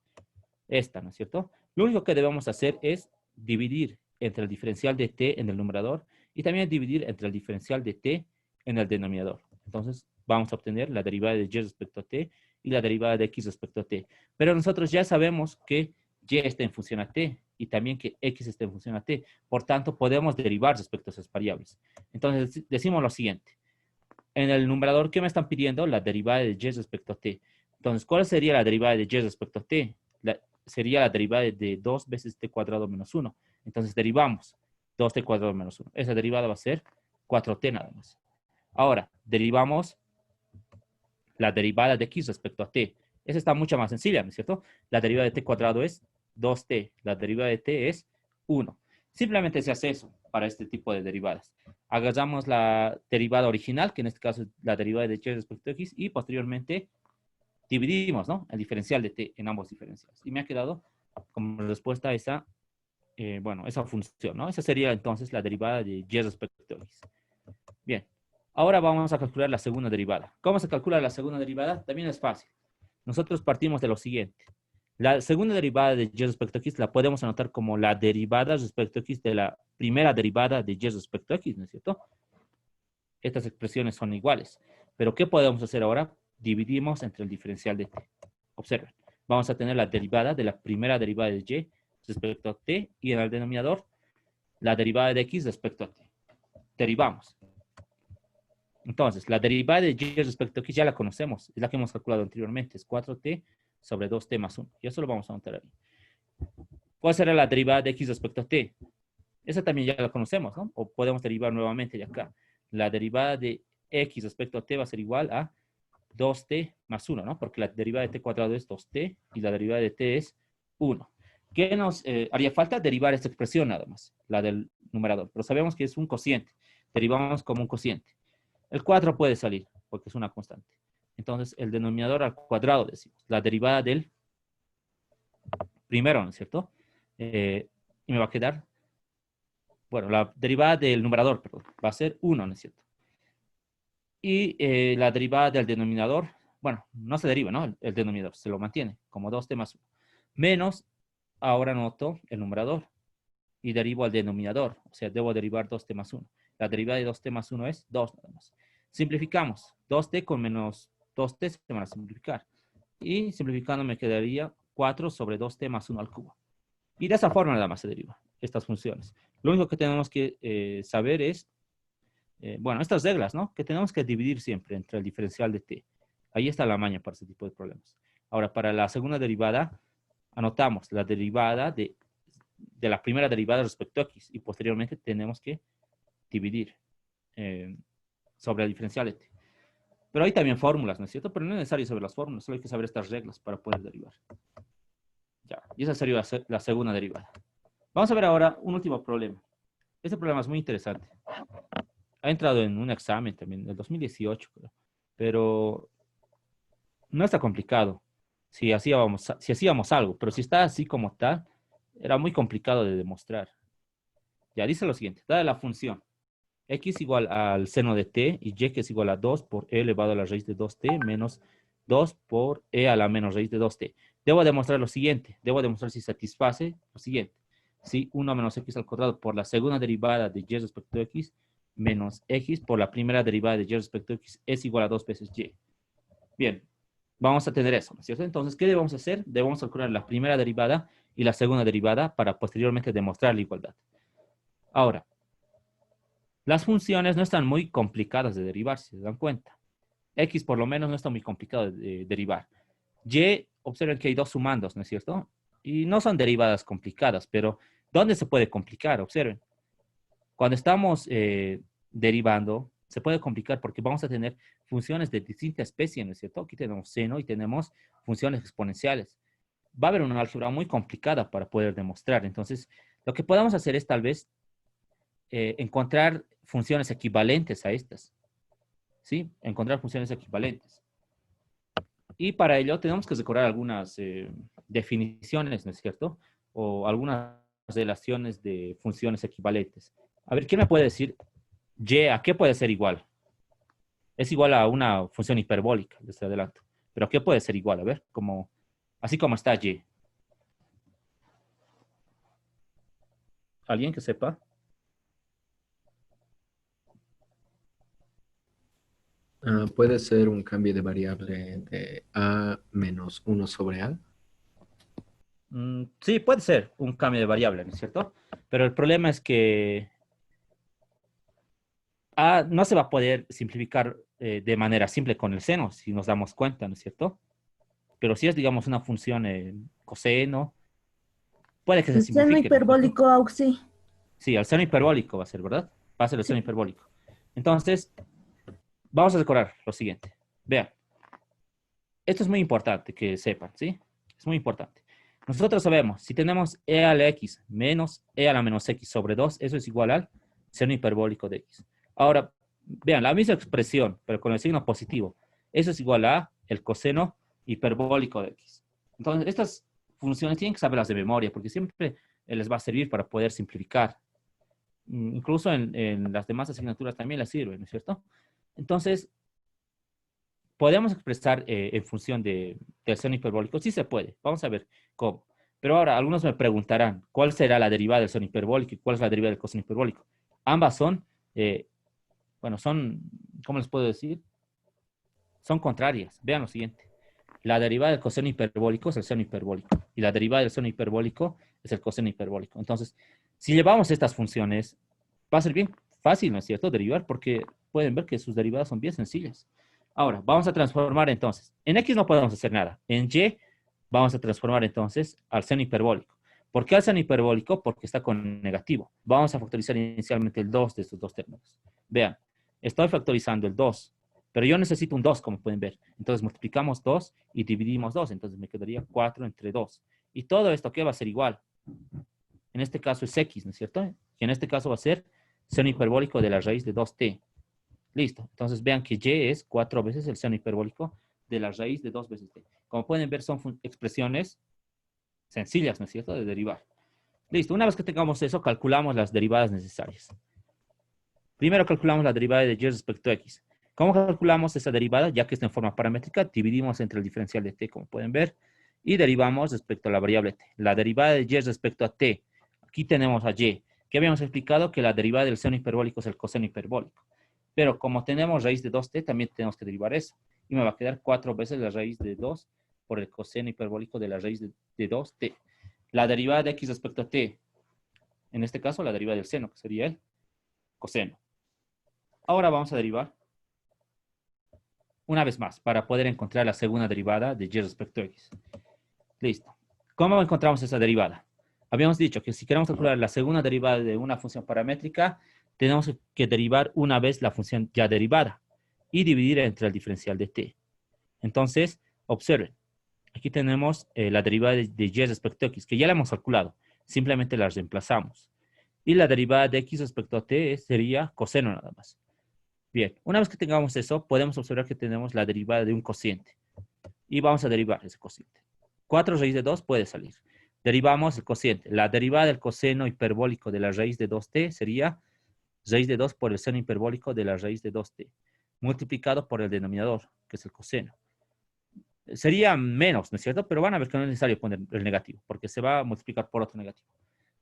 Esta, ¿no es cierto? Lo único que debemos hacer es dividir entre el diferencial de t en el numerador y también dividir entre el diferencial de t en el denominador. Entonces, vamos a obtener la derivada de y respecto a t y la derivada de x respecto a t. Pero nosotros ya sabemos que y está en función a t y también que x está en función a t. Por tanto, podemos derivar respecto a esas variables. Entonces, decimos lo siguiente. En el numerador, ¿qué me están pidiendo? La derivada de y respecto a t. Entonces, ¿cuál sería la derivada de y respecto a t? Sería la derivada de 2 veces t cuadrado menos 1. Entonces, derivamos 2t cuadrado menos 1. Esa derivada va a ser 4t nada más. Ahora, derivamos la derivada de x respecto a t. Esa está mucho más sencilla, ¿no es cierto? La derivada de t cuadrado es 2t. La derivada de t es 1. Simplemente se hace eso para este tipo de derivadas. Agarramos la derivada original, que en este caso es la derivada de y respecto a x, y posteriormente dividimos, ¿no? El diferencial de t en ambos diferenciales. Y me ha quedado como respuesta esa, bueno, esa función, ¿no? Esa sería entonces la derivada de y respecto a x. Bien. Ahora vamos a calcular la segunda derivada. ¿Cómo se calcula la segunda derivada? También es fácil. Nosotros partimos de lo siguiente. La segunda derivada de y respecto a x la podemos anotar como la derivada respecto a x de la primera derivada de y respecto a x, ¿no es cierto? Estas expresiones son iguales. Pero ¿qué podemos hacer ahora? Dividimos entre el diferencial de t. Observen. Vamos a tener la derivada de la primera derivada de y respecto a t y en el denominador la derivada de x respecto a t. Derivamos. Entonces, la derivada de y respecto a x ya la conocemos. Es la que hemos calculado anteriormente. Es 4t sobre 2t más 1. Y eso lo vamos a anotar ahí. ¿Cuál será la derivada de x respecto a t? Esa también ya la conocemos, ¿no? O podemos derivar nuevamente de acá. La derivada de x respecto a t va a ser igual a 2t más 1, ¿no? Porque la derivada de t cuadrado es 2t y la derivada de t es 1. ¿Qué nos haría falta? Derivar esta expresión nada más, la del numerador. Pero sabemos que es un cociente. Derivamos como un cociente. El 4 puede salir porque es una constante. Entonces, el denominador al cuadrado decimos. La derivada del primero, ¿no es cierto? Y me va a quedar, bueno, la derivada del numerador, perdón, va a ser 1, ¿no es cierto? Y la derivada del denominador, bueno, no se deriva, ¿no? El denominador se lo mantiene como 2t más 1. Menos, ahora anoto el numerador y derivo al denominador. O sea, debo derivar 2t más 1. La derivada de 2t más 1 es 2 nada más. Simplificamos. 2t con menos 2t se van a simplificar. Y simplificando me quedaría 4 sobre 2t más 1 al cubo. Y de esa forma nada más se deriva estas funciones. Lo único que tenemos que saber es, bueno, estas reglas, ¿no? Que tenemos que dividir siempre entre el diferencial de t. Ahí está la maña para ese tipo de problemas. Ahora, para la segunda derivada, anotamos la derivada de la primera derivada respecto a x. Y posteriormente tenemos que dividir sobre el diferencial de t. Pero hay también fórmulas, ¿no es cierto? Pero no es necesario saber las fórmulas, solo hay que saber estas reglas para poder derivar. Ya, y esa sería la segunda derivada. Vamos a ver ahora un último problema. Este problema es muy interesante. Ha entrado en un examen también, del 2018, creo. Pero no está complicado si hacíamos algo. Pero si está así como tal, era muy complicado de demostrar. Ya, dice lo siguiente. Dada la función x igual al seno de t y y que es igual a 2 por e elevado a la raíz de 2t menos 2 por e a la menos raíz de 2t. Debo demostrar lo siguiente. Debo demostrar si satisface lo siguiente. Si 1 menos x al cuadrado por la segunda derivada de y respecto a x menos x por la primera derivada de y respecto a x es igual a 2 veces y. Bien, vamos a tener eso, ¿no es cierto? Entonces, ¿qué debemos hacer? Debemos calcular la primera derivada y la segunda derivada para posteriormente demostrar la igualdad. Ahora, las funciones no están muy complicadas de derivar, si se dan cuenta. X por lo menos no está muy complicado de derivar. Y, observen que hay dos sumandos, ¿no es cierto? Y no son derivadas complicadas, pero ¿dónde se puede complicar? Observen. Cuando estamos derivando, se puede complicar porque vamos a tener funciones de distinta especie, ¿no es cierto? Aquí tenemos seno y tenemos funciones exponenciales. Va a haber una álgebra muy complicada para poder demostrar. Entonces, lo que podemos hacer es tal vez encontrar funciones equivalentes a estas. ¿Sí? Encontrar funciones equivalentes. Y para ello tenemos que recordar algunas definiciones, ¿no es cierto? O algunas relaciones de funciones equivalentes. A ver, ¿quién me puede decir y a qué puede ser igual? Es igual a una función hiperbólica, desde adelanto. Pero ¿a qué puede ser igual? A ver, así como está y. ¿Alguien que sepa? Puede ser un cambio de variable de a menos 1 sobre a. Sí, puede ser un cambio de variable, ¿no es cierto? Pero el problema es que A no se va a poder simplificar de manera simple con el seno, si nos damos cuenta, ¿no es cierto? Pero si es, digamos, una función coseno, puede que se El seno simplifique, ¿no es cierto? hiperbólico, Auxi. Sí, el seno hiperbólico va a ser, ¿verdad? Va a ser el seno hiperbólico. Entonces, vamos a recordar lo siguiente. Vean, esto es muy importante que sepan, ¿sí? Es muy importante. Nosotros sabemos, si tenemos e a la x menos e a la menos x sobre 2, eso es igual al seno hiperbólico de x. Ahora, vean, la misma expresión, pero con el signo positivo. Eso es igual a el coseno hiperbólico de x. Entonces, estas funciones tienen que saberlas de memoria, porque siempre les va a servir para poder simplificar. Incluso en las demás asignaturas también les sirve, ¿no es cierto? Entonces, ¿podemos expresar en función del seno hiperbólico? Sí se puede. Vamos a ver cómo. Pero ahora, algunos me preguntarán, ¿cuál será la derivada del seno hiperbólico y cuál es la derivada del coseno hiperbólico? Ambas son bueno, son, ¿cómo les puedo decir? Son contrarias. Vean lo siguiente. La derivada del coseno hiperbólico es el seno hiperbólico. Y la derivada del seno hiperbólico es el coseno hiperbólico. Entonces, si llevamos estas funciones, va a ser bien fácil, ¿no es cierto?, derivar, porque pueden ver que sus derivadas son bien sencillas. Ahora, vamos a transformar entonces. En X no podemos hacer nada. En Y vamos a transformar entonces al seno hiperbólico. ¿Por qué al seno hiperbólico? Porque está con negativo. Vamos a factorizar inicialmente el 2 de estos dos términos. Vean, estoy factorizando el 2. Pero yo necesito un 2, como pueden ver. Entonces multiplicamos 2 y dividimos 2. Entonces me quedaría 4 entre 2. Y todo esto, ¿qué va a ser igual? En este caso es X, ¿no es cierto? Y en este caso va a ser seno hiperbólico de la raíz de 2t. Listo. Entonces vean que Y es 4 veces el seno hiperbólico de la raíz de 2 veces t. Como pueden ver, son expresiones sencillas, ¿no es cierto?, de derivar. Listo. Una vez que tengamos eso, calculamos las derivadas necesarias. Primero calculamos la derivada de Y respecto a X. ¿Cómo calculamos esa derivada? Ya que está en forma paramétrica, dividimos entre el diferencial de t, como pueden ver, y derivamos respecto a la variable t. La derivada de Y respecto a t, aquí tenemos a Y, que habíamos explicado que la derivada del seno hiperbólico es el coseno hiperbólico. Pero como tenemos raíz de 2t, también tenemos que derivar eso. Y me va a quedar 4 veces la raíz de 2 por el coseno hiperbólico de la raíz de 2t. La derivada de x respecto a t, en este caso la derivada del seno, que sería el coseno. Ahora vamos a derivar una vez más para poder encontrar la segunda derivada de y respecto a x. Listo. ¿Cómo encontramos esa derivada? Habíamos dicho que si queremos calcular la segunda derivada de una función paramétrica, tenemos que derivar una vez la función ya derivada y dividir entre el diferencial de t. Entonces, observen. Aquí tenemos la derivada de y respecto a x, que ya la hemos calculado. Simplemente la reemplazamos. Y la derivada de x respecto a t sería coseno nada más. Bien, una vez que tengamos eso, podemos observar que tenemos la derivada de un cociente. Y vamos a derivar ese cociente. 4 raíz de 2 puede salir. Derivamos el cociente. La derivada del coseno hiperbólico de la raíz de 2t sería raíz de 2 por el seno hiperbólico de la raíz de 2t, multiplicado por el denominador, que es el coseno. Sería menos, ¿no es cierto? Pero van a ver que no es necesario poner el negativo, porque se va a multiplicar por otro negativo.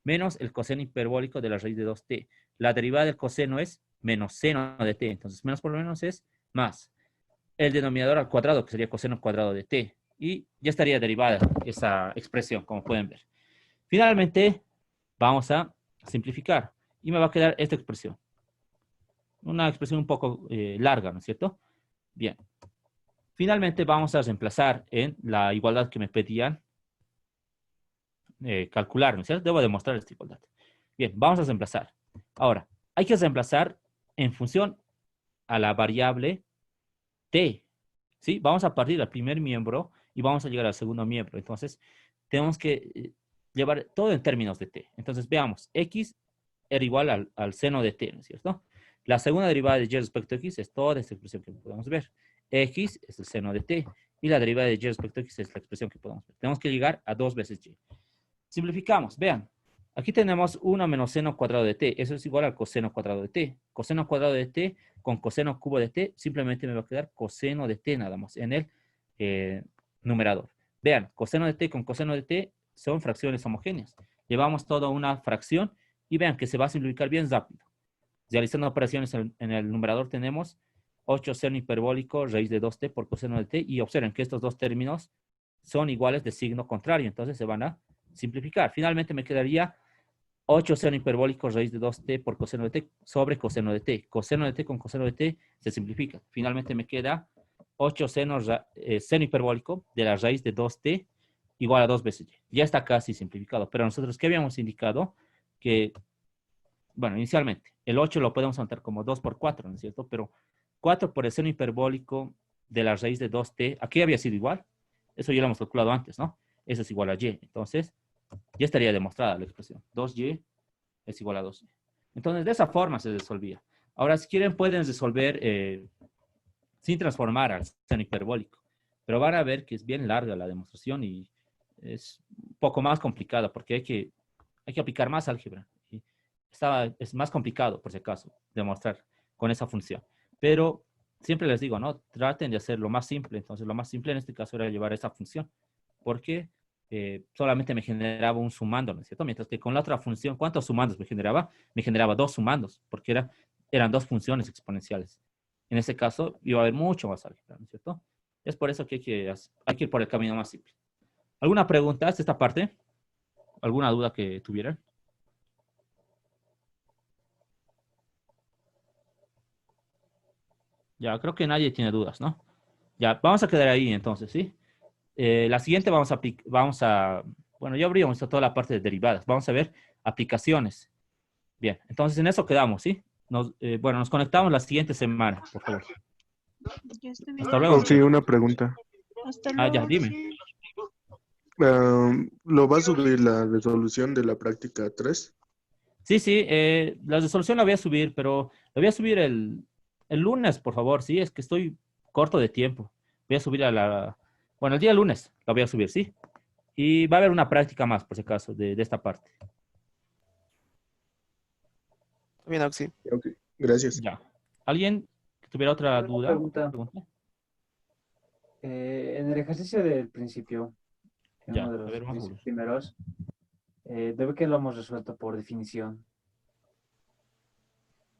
Menos el coseno hiperbólico de la raíz de 2t. La derivada del coseno es menos seno de t. Entonces, menos por menos es más. El denominador al cuadrado, que sería coseno cuadrado de t. Y ya estaría derivada esa expresión, como pueden ver. Finalmente, vamos a simplificar. Y me va a quedar esta expresión. Una expresión un poco larga, ¿no es cierto? Bien. Finalmente, vamos a reemplazar en la igualdad que me pedían calcular, ¿no es cierto? Debo demostrar esta igualdad. Bien, vamos a reemplazar. Ahora, hay que reemplazar en función a la variable t. ¿Sí? Vamos a partir del primer miembro y vamos a llegar al segundo miembro. Entonces, tenemos que llevar todo en términos de t. Entonces, veamos. X era igual al seno de t, ¿no es cierto? La segunda derivada de y respecto a x es toda esta expresión que podemos ver. X es el seno de t. Y la derivada de y respecto a x es la expresión que podemos ver. Tenemos que llegar a 2 veces y. Simplificamos, vean. Aquí tenemos 1 menos seno cuadrado de t. Eso es igual al coseno cuadrado de t. Coseno cuadrado de t con coseno cubo de t, simplemente me va a quedar coseno de t nada más en el numerador. Vean, coseno de t con coseno de t son fracciones homogéneas. Llevamos toda una fracción y vean que se va a simplificar bien rápido. Realizando operaciones en el numerador tenemos 8 seno hiperbólico raíz de 2t por coseno de t y observen que estos dos términos son iguales de signo contrario, entonces se van a simplificar. Finalmente me quedaría 8 seno hiperbólico raíz de 2t por coseno de t sobre coseno de t. Coseno de t con coseno de t se simplifica. Finalmente me queda 8 seno hiperbólico de la raíz de 2t igual a 2 veces y. Ya está casi simplificado. Pero nosotros, ¿qué habíamos indicado? Que, bueno, inicialmente, el 8 lo podemos anotar como 2 por 4, ¿no es cierto? Pero 4 por el seno hiperbólico de la raíz de 2t, aquí había sido igual. Eso ya lo hemos calculado antes, ¿no? Eso es igual a y. Entonces, ya estaría demostrada la expresión. 2y es igual a 2y. Entonces, de esa forma se resolvía. Ahora, si quieren, pueden resolver sin transformar al seno hiperbólico. Pero van a ver que es bien larga la demostración y es un poco más complicada porque hay que aplicar más álgebra. Y es más complicado, por si acaso, demostrar con esa función. Pero siempre les digo, ¿no? Traten de hacer lo más simple. Entonces, lo más simple en este caso era llevar esa función. Porque solamente me generaba un sumando, ¿no es cierto? Mientras que con la otra función, ¿cuántos sumandos me generaba? Me generaba 2 sumandos, porque era eran dos funciones exponenciales. En ese caso, iba a haber mucho más álgebra, ¿no es cierto? Es por eso que hay que ir por el camino más simple. ¿Alguna pregunta hasta esta parte? ¿Alguna duda que tuvieran? Ya, creo que nadie tiene dudas, ¿no? Ya, vamos a quedar ahí entonces, ¿sí? La siguiente bueno, ya habríamos visto toda la parte de derivadas. Vamos a ver aplicaciones. Bien, entonces en eso quedamos, ¿sí? Bueno, nos conectamos la siguiente semana, por favor. Ya está bien. Hasta luego. Oh, sí, una pregunta. Hasta Ah, ya, luego. dime. Sí. ¿Lo va a subir la resolución de la práctica 3? Sí, sí, la resolución la voy a subir, pero la voy a subir el lunes, por favor, sí, es que estoy corto de tiempo. Voy a subir bueno, el día lunes la voy a subir, sí. Y va a haber una práctica más, por si acaso, de esta parte. Bien, Auxi. Ok, gracias. Ya. ¿Alguien que tuviera otra Una duda? pregunta. En el ejercicio del principio, en Ya, uno de a los ver, vamos a ver. primeros, debe que lo hemos resuelto por definición.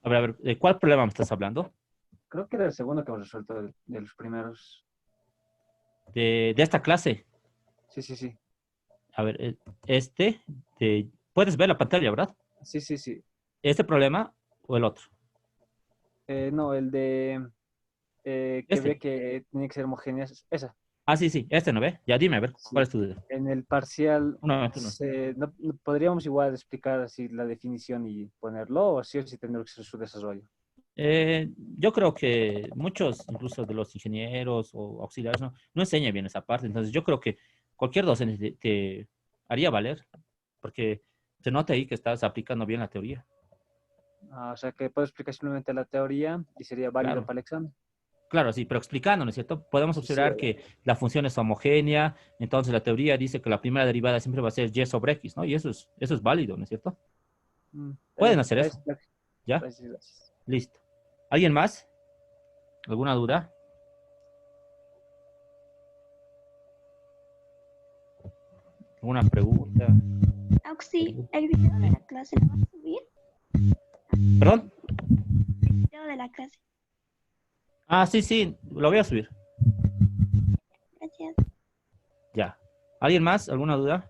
A ver, ¿de cuál problema me estás hablando? Creo que era el segundo que hemos resuelto de los primeros. De esta clase. Sí, sí, sí. A ver, puedes ver la pantalla, ¿verdad? Sí, sí, sí. ¿Este problema o el otro? No, el de que Este. ve que tiene que ser homogénea. Esa. Ah, sí, sí, este no ve. Ya dime, a ver, Sí. ¿cuál es tu duda? En el parcial, Un momento, no. podríamos igual explicar así la definición y ponerlo, o sí o sí tendría que ser su desarrollo. Yo creo que muchos, incluso de los ingenieros o auxiliares, no enseñan bien esa parte. Entonces, yo creo que cualquier docente te haría valer, porque se nota ahí que estás aplicando bien la teoría. O sea que puedo explicar simplemente la teoría y sería válido Claro. para el examen. Claro, sí, pero explicando, ¿no es cierto? Podemos observar Sí. que la función es homogénea, entonces la teoría dice que la primera derivada siempre va a ser y sobre x, ¿no? Y eso es válido, ¿no es cierto? Pueden hacer eso. ¿Ya? Gracias. Listo. ¿Alguien más? ¿Alguna duda? ¿Alguna pregunta? Auxi, el video de la clase lo vas a subir. ¿Perdón? El video de la clase. Ah, sí, sí, lo voy a subir. Gracias. Ya. ¿Alguien más? ¿Alguna duda?